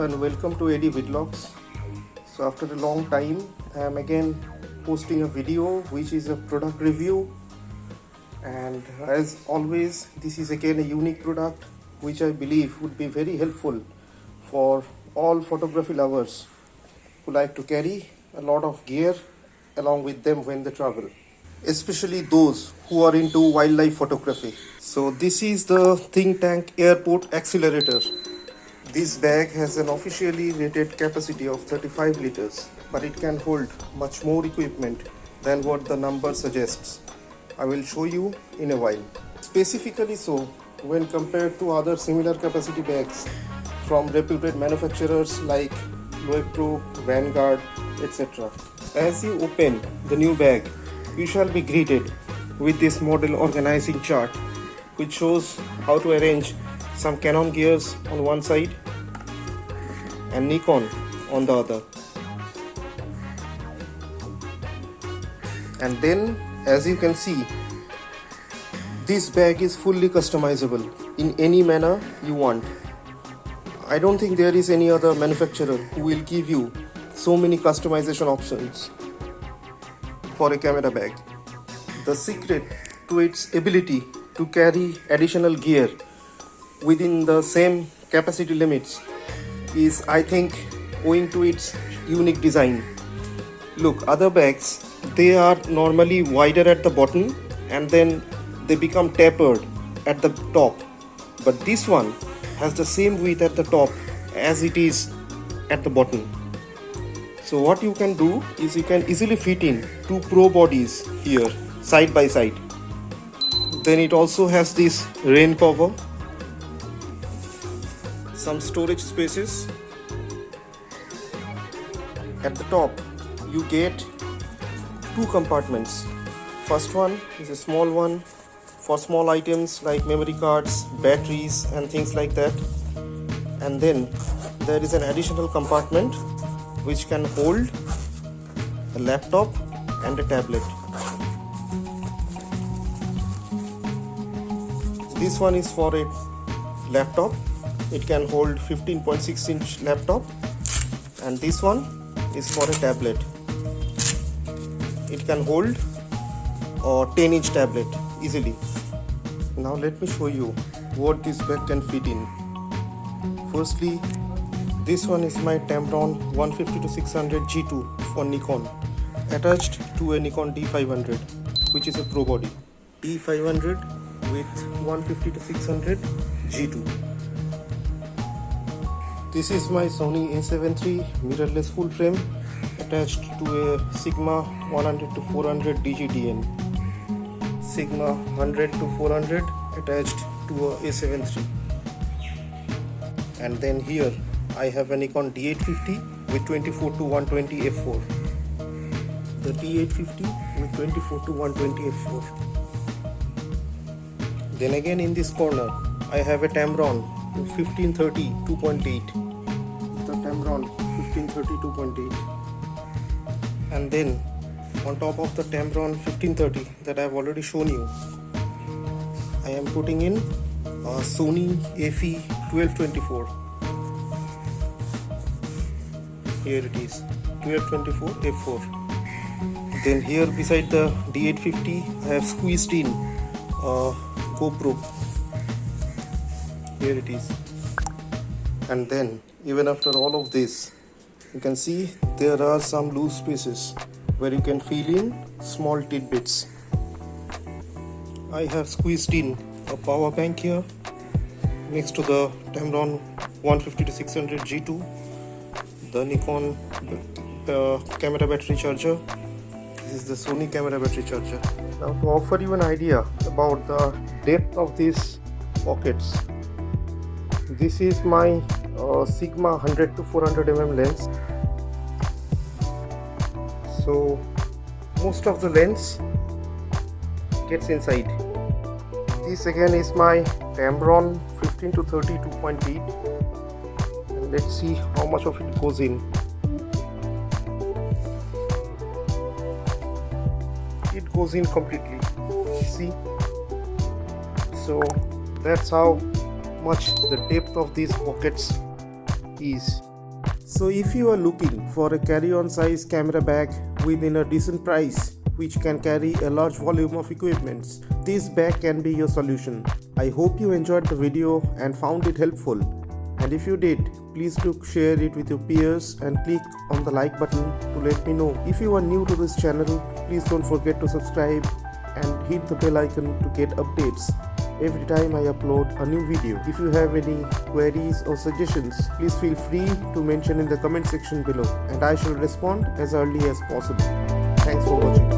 and welcome to AD Vlogs. So after a long time I am again posting a video which is a product review, and as always this is again a unique product which I believe would be very helpful for all photography lovers who like to carry a lot of gear along with them when they travel, especially those who are into wildlife photography. So this is the Thinktank Airport Accelerator. This bag has an officially rated capacity of 35 liters, but it can hold much more equipment than what the number suggests. I will show you in a while. Specifically so, when compared to other similar capacity bags from reputed manufacturers like Pro, Vanguard, etc. As you open the new bag, you shall be greeted with this model organizing chart, which shows how to arrange some Canon gears on one side and Nikon on the other. And then, as you can see, this bag is fully customizable in any manner you want. I don't think there is any other manufacturer who will give you so many customization options for a camera bag. The secret to its ability to carry additional gear within the same capacity limits is, I think, owing to its unique design. Look, other bags, they are normally wider at the bottom and then they become tapered at the top, but this one has the same width at the top as it is at the bottom. So what you can do is you can easily fit in two pro bodies here side by side. Then it also has this rain cover, some storage spaces. At the top you get two compartments. First one is a small one for small items like memory cards, batteries and things like that. And then there is an additional compartment which can hold a laptop and a tablet. This one is for a laptop. It can hold 15.6 inch laptop, and this one is for a tablet. It can hold a 10 inch tablet easily. Now let me show you what this bag can fit in. Firstly, this one is my Tamron 150-600 G2 for Nikon, attached to a Nikon D500, which is a pro body. D500 with 150-600 G2. This is my Sony A7 III mirrorless full frame attached to a Sigma 100-400 DGDN. Sigma 100-400 attached to a A7 III. And then here I have a Nikon D850 with 24-120 f4. The D850 with 24-120 f4. Then again in this corner I have a Tamron 1530 2.8. The Tamron 1530 2.8. And then on top of the Tamron 1530 that I have already shown you, I am putting in a Sony AFE 1224. Here it is, 1224 f4. Then here beside the D850 I have squeezed in GoPro. Here it is. And then even after all of this, you can see there are some loose spaces where you can fill in small tidbits. I have squeezed in a power bank here next to the Tamron 150-600 G2, the Nikon camera battery charger. This is the Sony camera battery charger. Now to offer you an idea about the depth of these pockets, this is my Sigma 100-400 mm lens. So most of the lens gets inside. This again is my Tamron 15-30 2.8, and let's see how much of it goes in. It goes in completely, see. So that's how much the depth of these pockets is. So if you are looking for a carry-on size camera bag within a decent price which can carry a large volume of equipments, this bag can be your solution. I hope you enjoyed the video and found it helpful. And if you did, please do share it with your peers and click on the like button to let me know. If you are new to this channel, please don't forget to subscribe and hit the bell icon to get updates every time I upload a new video. If you have any queries or suggestions, please feel free to mention in the comment section below and I shall respond as early as possible. Thanks for watching.